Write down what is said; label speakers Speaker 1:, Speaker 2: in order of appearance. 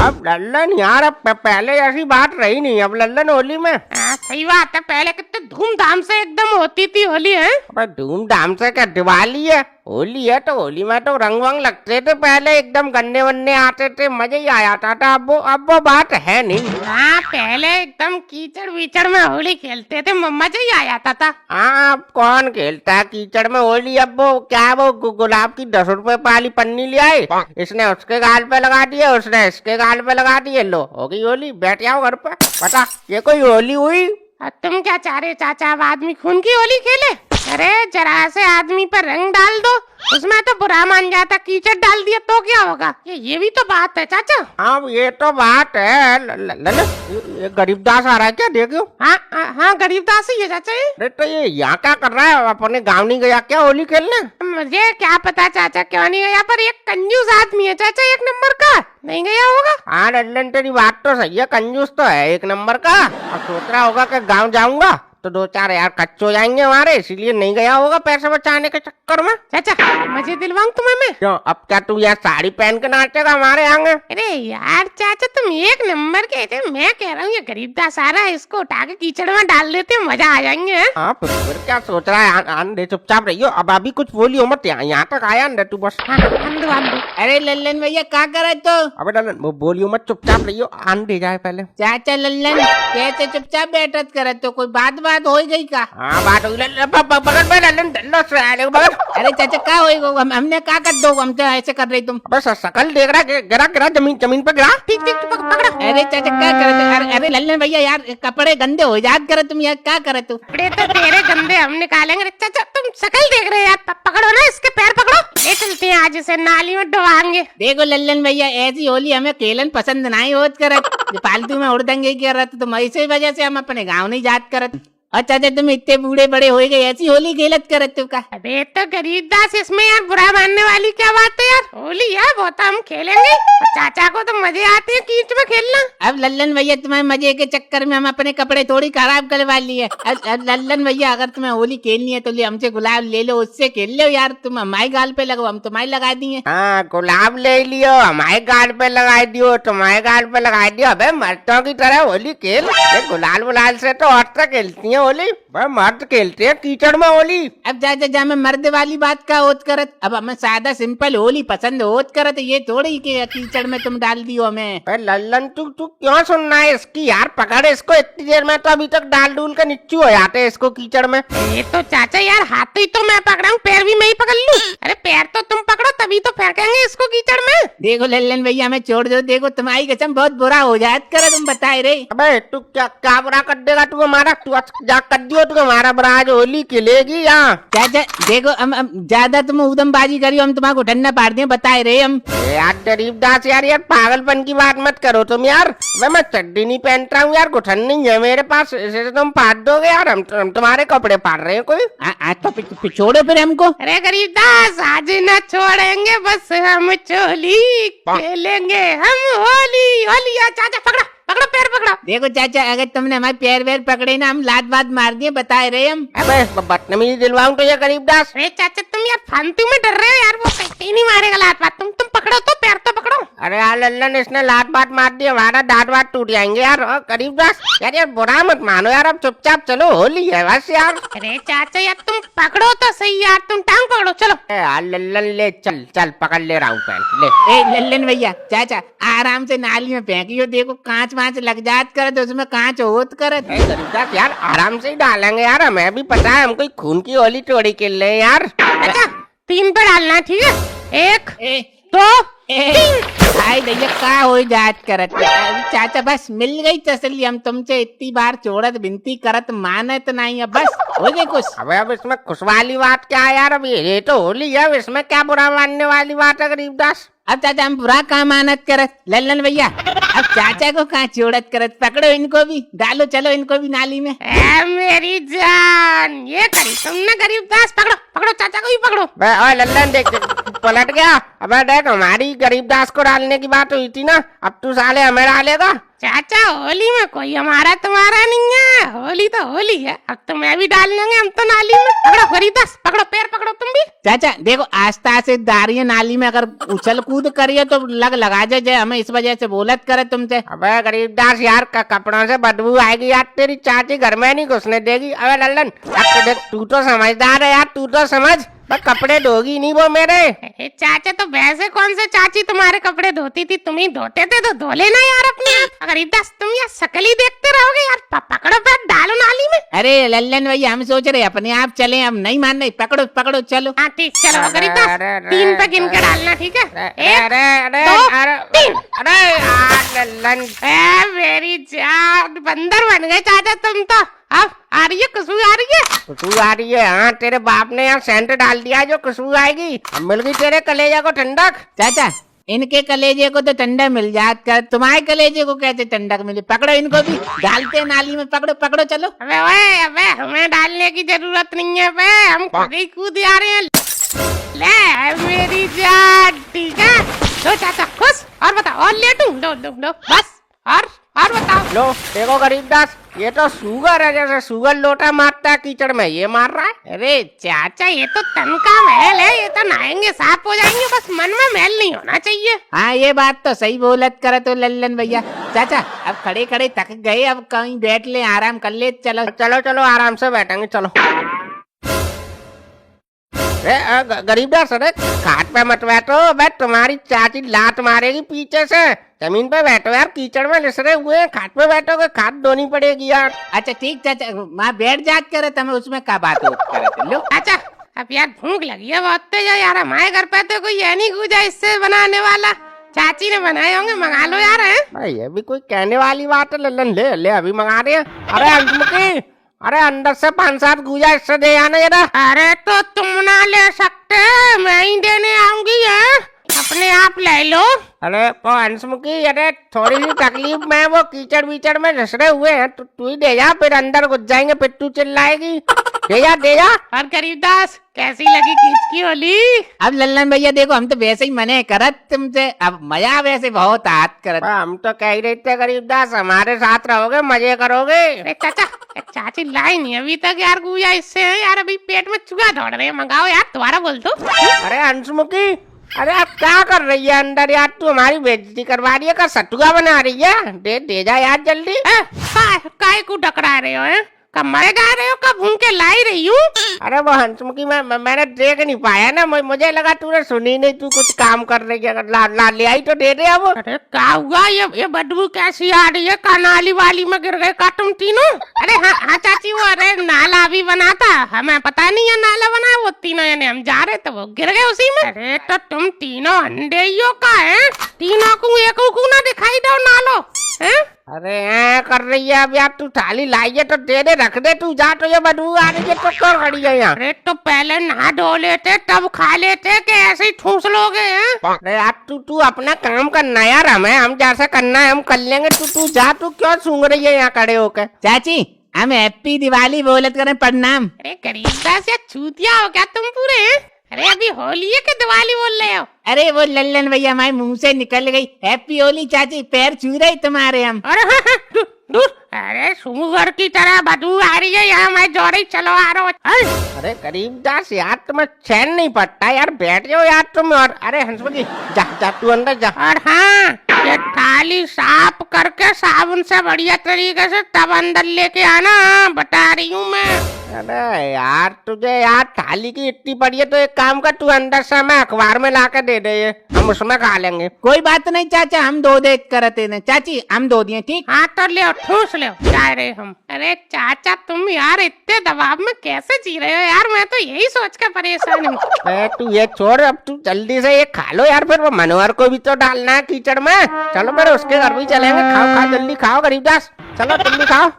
Speaker 1: अब लल्लन यार, अब पहले ऐसी बात रही नहीं अब लल्लन होली में।
Speaker 2: सही बात है, पहले कितने धूमधाम से एकदम होती थी होली है।
Speaker 1: अबे धूमधाम से क्या, दिवाली है, होली है तो होली में तो रंग वंग लगते थे पहले, एकदम गन्ने वन्ने आते थे, मजा ही आ जाता था। अब वो बात है नहीं।
Speaker 2: हाँ, पहले एकदम कीचड़ वीचड़ में होली खेलते थे, मजा ही आ जाता था।
Speaker 1: हाँ, अब कौन खेलता है कीचड़ में होली। अब वो क्या, वो गुलाब की 10 रुपए वाली पन्नी ले आए, इसने उसके गाल पे लगा दिए, उसने इसके गाल पे लगा दिए, लो हो गई होली, बैठ जाओ घर पे। पता ये कोई होली हुई?
Speaker 2: तुम क्या चाह रहे चाचा, अब आदमी खून की होली खेले? अरे जरा से आदमी पर रंग डाल दो, उसमें तो बुरा मान जाता, कीचड़ डाल दिया तो क्या होगा? ये भी तो बात है चाचा।
Speaker 1: हाँ ये तो बात है। ये गरीबदास आ रहा है क्या, देखो।
Speaker 2: हाँ गरीबदास ही है चाचा ये।
Speaker 1: अरे तो ये यहाँ क्या कर रहा है, अपने गाँव नहीं गया क्या होली खेलने?
Speaker 2: मुझे क्या पता चाचा क्यों नहीं गया, पर एक कंजूस आदमी है चाचा, एक नंबर का, नहीं गया होगा।
Speaker 1: हाँ लल्लन तेरी बात तो सही है, कंजूस तो है एक नंबर का। और सोच रहा होगा कि गाँव जाऊंगा तो 2-4 यार कच्चे हो जाएंगे हमारे, इसीलिए नहीं गया होगा पैसे बचाने के चक्कर में।
Speaker 2: चाचा मजे दिलवाऊं तुम्हें मैं?
Speaker 1: क्यों, अब क्या तू यार साड़ी पहन के नाचेगा हमारे आगे?
Speaker 2: अरे यार चाचा तुम एक नंबर के थे, मैं कह रहा हूँ ये गरीबदास आ रहा है, इसको उठा के कीचड़ में डाल देते, मजा आ जाएंगे।
Speaker 1: हाँ फिर क्या सोच रहा है, आंधे चुपचाप रहियो, अब अभी कुछ बोलियो मत, यहाँ तक आया अंदर तू बस।
Speaker 3: अरे लल्लन भैया क्या करे तो?
Speaker 1: अबे लल्लन वो बोलियो मत, चुपचाप रहियो, आंधे जाए पहले।
Speaker 3: चाचा लल्लन कैसे चुपचाप बैठत करे तो, कोई बात हो गई का?
Speaker 1: हाँ बात हुई, लल्लन
Speaker 3: अरे चाचा क्या होएगा, हमने क्या कर दो, हम तो ऐसे कर रही तुम?
Speaker 1: बस शकल देख रहा है, गिरा गिरा जमीन पे गिरा।
Speaker 2: ठीक पकड़ो।
Speaker 3: अरे चाचा क्या करे? अरे लल्लन भैया यार कपड़े गंदे हो याद करे तुम, यार क्या करे तू?
Speaker 2: कपड़े तो तेरे गंदे हम निकालेंगे। चाचा तुम शकल देख रहे हो यार, पकड़ो ना इसके पैर पकड़ो, ले चलते हैं आज इसे नाली में डुबाएंगे।
Speaker 3: देखो लल्लन भैया ऐसी होली हमें खेलन पसंद नहीं होत करत, फालतू में उड़दंगे करत, तुम ऐसे वजह से हम अपने गाँव नहीं जात करत। अच्छा तुम इतने बूढ़े बड़े हो गए, ऐसी होली खेलत करत तू का?
Speaker 2: अबे तो गरीबदास, इसमें यार बुरा मानने वाली क्या बात है यार, होली है वो तो हम खेलेंगे, चाचा को तो मजे आते हैं कीच में खेलना।
Speaker 3: अब लल्लन भैया तुम्हें मजे के चक्कर में हम अपने कपड़े थोड़ी खराब करवा लिए। अब लल्लन भैया अगर तुम्हें होली खेलनी है तो हमसे गुलाब ले लो, उससे खेल लो यार, तुम हमारे गाल पे लगो, हम तुम्हारे लगा दिए।
Speaker 1: हाँ गुलाब ले लियो, हमारे गाल पे लगा दियो, तुम्हारे गाल पे लगा दियो। अबे मर्दों की तरह होली खेल, गुलाल बुलाल से तो औरतें खेलती है होली, भाई मर्द खेलते हैं कीचड़ में होली।
Speaker 3: अब जा मैं मर्द वाली बात का होत करत, अब हमें सादा सिंपल होली पसंद होत करत, ये थोड़ी कि कीचड़ में तुम डाल दियो हमें।
Speaker 1: लल्लन तू क्यों सुनना है इसकी यार, पकड़ इसको, इतनी देर में तो अभी तक डाल डूल के नीचू हो जाते हैं इसको कीचड़ में।
Speaker 2: ये तो चाचा यार हाथ ही तो मैं पकड़ा हूँ, पैर भी मैं ही पकड़ लूं। अरे पैर तो तुम पकड़ो तभी तो फेंकेंगे इसको कीचड़ में।
Speaker 3: देखो लल्लन भैया हमें छोड़ दो, देखो तुम्हारी कसम बहुत बुरा हो जात कर, तुम बताए रे।
Speaker 1: अबे तू क्या बुरा कर देगा तू हमारा, तू जा कर दियो तू हमारा बुरा, आज होली खेलेगी यहाँ।
Speaker 3: चाचा देखो हम ज्यादा तुम उदमबाजी करियो, हम तुम्हारे ठंडा पार दिए, बताए रे हम।
Speaker 1: यार गरीबदास यार पागलपन की बात मत करो तुम यार, मैं चड्डी नहीं पहनता हूँ यार, घुटन नहीं है मेरे पास, इसे तुम फाड़ दोगे यार, हम तुम्हारे कपड़े फाड़ रहे हैं कोई?
Speaker 3: तो छोड़ो फिर हमको।
Speaker 2: अरे गरीबदास आज न छोड़ेंगे, बस हम चोली खेलेंगे, हम होली होली। चाचा पकड़ो पकड़ो, पैर पकड़ो।
Speaker 3: देखो चाचा अगर तुमने हमारे पैर वैर पकड़े ना, हम लात बात मार दिए, बताए रहे हम।
Speaker 1: अबे बदतमीजी दिलवाऊं तो ये गरीबदास।
Speaker 2: अरे चाचा तुम यार फालतू में डर रहे हो यार, वो कहीं नहीं मारेगा लात बात, तुम पकड़ो तो, पैर तो पकड़ो।
Speaker 1: अरे यार लल्लन इसने लात बात मार दी, हमारा दांत वात टूट जाएंगे यार। गरीबदास यार बुरा मत मानो यार, अब चुपचाप चलो, होली है बस यार।
Speaker 2: अरे चाचा यार तुम पकड़ो तो सही यार, तुम टांग पकड़ो चलो।
Speaker 1: यार लल्लन ले चल पकड़ ले रहा हूँ पहले ले।
Speaker 3: ए लल्लन भैया चाचा आराम से नाली में फेंकियो, देखो कांच वाँच लग जात कर, तो उसमें कांच होत करत।
Speaker 1: गरीबदास यार आराम से ही डालेंगे यार, हमें भी पता है हम कोई खून की होली थोड़ी खेल रहे हैं यार।
Speaker 2: अच्छा 3 पे डालना ठीक है, 1 2
Speaker 3: भाई भैया का हो जात करत चाचा, बस मिल गई तसल्ली, हम तुमसे इतनी बार चोड़त विनती करत मानत नहीं है, बस हो गई कुछ।
Speaker 1: अब इसमें खुश वाली बात क्या है यार, अब ये तो होली है, इसमें क्या बुरा मानने वाली बात है गरीबदास?
Speaker 3: अब चाचा हम बुरा काम मानत करत लल्लन भैया, अब चाचा को कहाँ चोड़त करत, पकड़ो इनको भी, डालो चलो इनको भी नाली में।
Speaker 2: मेरी जान ये करी तुमने गरीबदास, पकड़ो पकड़ो चाचा को भी पकड़ो।
Speaker 1: ओए लल्लन देख पलट गया। अब देख हमारी गरीबदास को डालने की बात हुई थी ना, अब तू साले हमें डालेगा।
Speaker 2: चाचा होली में कोई हमारा तुम्हारा नहीं है, होली तो होली है। अब तो मैं भी डाल लेंगे हम तो नाली में। पकड़ो गरीबदास, पकड़ो पैर पकड़ो तुम भी।
Speaker 3: चाचा देखो आस्ता से दारिये नाली में अगर उछल कूद करिए तो लगा जाए, हमें इस वजह से बोलत करे तुमसे।
Speaker 1: अबे गरीबदास यार का कपड़ों से बदबू आएगी यार, तेरी चाची घर में नहीं घुसने देगी। अबे लल्लन यार तो देख, तू तो समझदार है यार, तू तो समझ, पर कपड़े धोगी नहीं वो मेरे।
Speaker 2: अरे चाचा तो वैसे कौन से चाची तुम्हारे कपड़े धोती थी, तुम ही धोते थे तो धो लेना यार अपने आप। गरीबदास तुम यार शकल ही देखते रहोगे यार, पकड़ो पैर डालो नाली में।
Speaker 3: अरे लल्लन भैया हम सोच रहे अपने आप चले, हम नहीं मान रहे, पकड़ो पकड़ो चलो।
Speaker 2: हाँ ठीक, चलो गरीबदास 3 पे गिन के डालना, ठीक है?
Speaker 1: अरे अरे
Speaker 2: दो,
Speaker 1: अरे
Speaker 2: तीन।
Speaker 1: अरे यार लल्लन,
Speaker 2: मेरी जान, बंदर बन गए चाचा तुम तो। अब आ रही है खुशबू, आ रही है।
Speaker 1: खुशबू आ रही है? हाँ तेरे बाप ने यहाँ सेंट डाल दिया जो खुशबू आएगी। अब मिल गई तेरे कलेजा को ठंडक।
Speaker 3: चाचा इनके कलेजे को तो ठंडा मिल जात कर, तुम्हारे कलेजे को कैसे ठंडक मिले? पकड़ो इनको भी, डालते हैं नाली में, पकड़ो पकड़ो चलो।
Speaker 2: अबे हमें डालने की जरूरत नहीं है बे, हम खुद ही कूद आ रहे हैं। ले मेरी जान, ठीक है? लो चाचा खुश, और बताओ और ले तुम, लो बस, और बताओ।
Speaker 1: लो देखो गरीबदास, ये तो सुगर है, जैसे सुगर लोटा मारता है कीचड़ में, ये मार रहा है।
Speaker 2: अरे चाचा ये तो तन का महल है, ये तो नहाएंगे साफ हो जाएंगे, बस मन में महल नहीं होना चाहिए।
Speaker 3: हाँ ये बात तो सही बोलत करे तो लल्लन भैया। चाचा अब खड़े खड़े थक गए, अब कहीं बैठ ले, आराम कर ले, चलो
Speaker 1: चलो चलो आराम से बैठेंगे, चलो। गरीबदास अरे खाट पे मत बैठो, बैठ तुम्हारी चाची लात मारेगी पीछे से। जमीन पे बैठो यार, कीचड़ में लिसरे हुए हैं, खाट पे बैठोगे, खाट धोनी पड़ेगी यार।
Speaker 3: अच्छा ठीक चाचा, माँ बैठ जात करे तो हमें उसमें क्या बात हो करे लो।
Speaker 2: अच्छा अब यार भूख लगी है बहुत तेज यार, हमारे घर पे तो कोई है नहीं गुजा इससे बनाने वाला, चाची ने बनाए होंगे, मंगा लो यार। है
Speaker 1: भाई ये भी कोई कहने वाली बात है लल्लन, ले ले अभी मंगा रहे हैं। अरे अंशमुखी, अरे अंदर से 5-7 गुजा इससे दे आना जरा।
Speaker 2: अरे तो तुम ना ले सकते, मैं ही देने आऊंगी, है अपने आप ले लो।
Speaker 1: अरे तो अंशमुखी, अरे थोड़ी सी तकलीफ में, वो कीचड़ बीचड़ में झसरे हुए हैं, तो तू ही दे जा, फिर अंदर घुस जाएंगे, फिर तू चिल्लाएगी। दे जा।
Speaker 2: और गरीबदास कैसी लगी कीच की होली?
Speaker 3: अब लल्लन भैया देखो हम तो वैसे ही मने करत तुमसे, अब मजा वैसे बहुत हाथ करत।
Speaker 1: हम तो कह ही रहे थे गरीबदास, हमारे साथ रहोगे, मजे करोगे।
Speaker 2: अरे चाचा चाची लाई नहीं अभी तक यार, गुजा इससे है यार, अभी पेट में चूहा दौड़ रहे हैं, मंगाओ यार, दोबारा बोल दो।
Speaker 1: अरे अंशमुखी, अरे आप क्या कर रही है अंदर यार, तू हमारी बेइज्जती करवा रही है, का सतुआ बना रही है? दे जा यार जल्दी।
Speaker 2: काय को डकरा रहे हो? कब मरे जा रहे हो, कब भून के लाई रही हूँ?
Speaker 1: अरे वो हंसमुखी मैंने देख नहीं पाया ना, मुझे लगा तूने सुनी नहीं, तू कुछ काम कर रही है, ला ले आई तो दे दे अब।
Speaker 2: अरे क्या हुआ, ये बदबू कैसी आ रही है? नाली वाली में गिर गए का तुम तीनों? अरे हाँ चाची, वो अरे नाला भी बना था, हमें पता नहीं है नाला बना, वो तीनों यानी हम जा रहे थे, वो गिर गए उसी में। अरे तो तुम तीनों अंडेइयों का है, तीनों को एक को ना दिखाई दो नालो है?
Speaker 1: अरे कर रही है अब यार, तू थाली लाई है तो दे दे, रख दे, तू जा, तो ये बदबू आ रही है तो क्यों खड़ी है यहाँ?
Speaker 2: अरे तो पहले नहा धो लेते तब खा लेते, कि ऐसे ही ठूस लोगे हैं?
Speaker 1: अरे यार तू अपना काम करना यार, हम जैसा करना है हम कर लेंगे, तू जा, तू क्यों सूंघ रही है यहाँ खड़े होकर?
Speaker 3: चाची हम हैप्पी दिवाली बोलत करें, प्रणाम।
Speaker 2: अरे गरीबदास या चूतिया हो क्या तुम पूरे हैं? अरे अभी होली है कि दिवाली बोल रहे हो?
Speaker 3: अरे वो लल्लन भैया हमारे मुंह से निकल गई, हैप्पी होली चाची, पैर छू रहे तुम्हारे हम।
Speaker 2: अरे दूर, अरे सुगर की तरह बदबू आ रही है यहाँ, मैं जोरी चलो आ रहा हूँ।
Speaker 1: अरे गरीबदास यार तुम्हें चैन नहीं पड़ता यार, बैठ जाओ यार तुम। और अरे हंसमुखी जा तू अंदर जा।
Speaker 2: और हाँ, ये थाली साफ करके साबुन से बढ़िया तरीके से तब अंदर लेके आना, बता रही हूँ मैं।
Speaker 1: अरे यार तुझे यार थाली की इतनी पड़ी है तो एक काम कर, तू अंदर से हमें अखबार में ला के दे दे, हम उसमें खा लेंगे।
Speaker 3: कोई बात नहीं चाचा, हम दो दे करते न चाची, हम दो दिए ठीक।
Speaker 2: हाँ तो ले ठूस ले जा रहे हम। अरे चाचा तुम यार इतने दबाव में कैसे जी रहे हो यार, मैं तो यही सोच कर परेशान हूँ।
Speaker 1: तू ये छोड़, अब तू जल्दी से ये खा लो यार, फिर वो मनोहर को भी तो डालना है कीचड़ में। चलो फिर उसके घर भी चलेंगे, खाओ जल्दी खाओ गरीबदास, चलो जल्दी खाओ।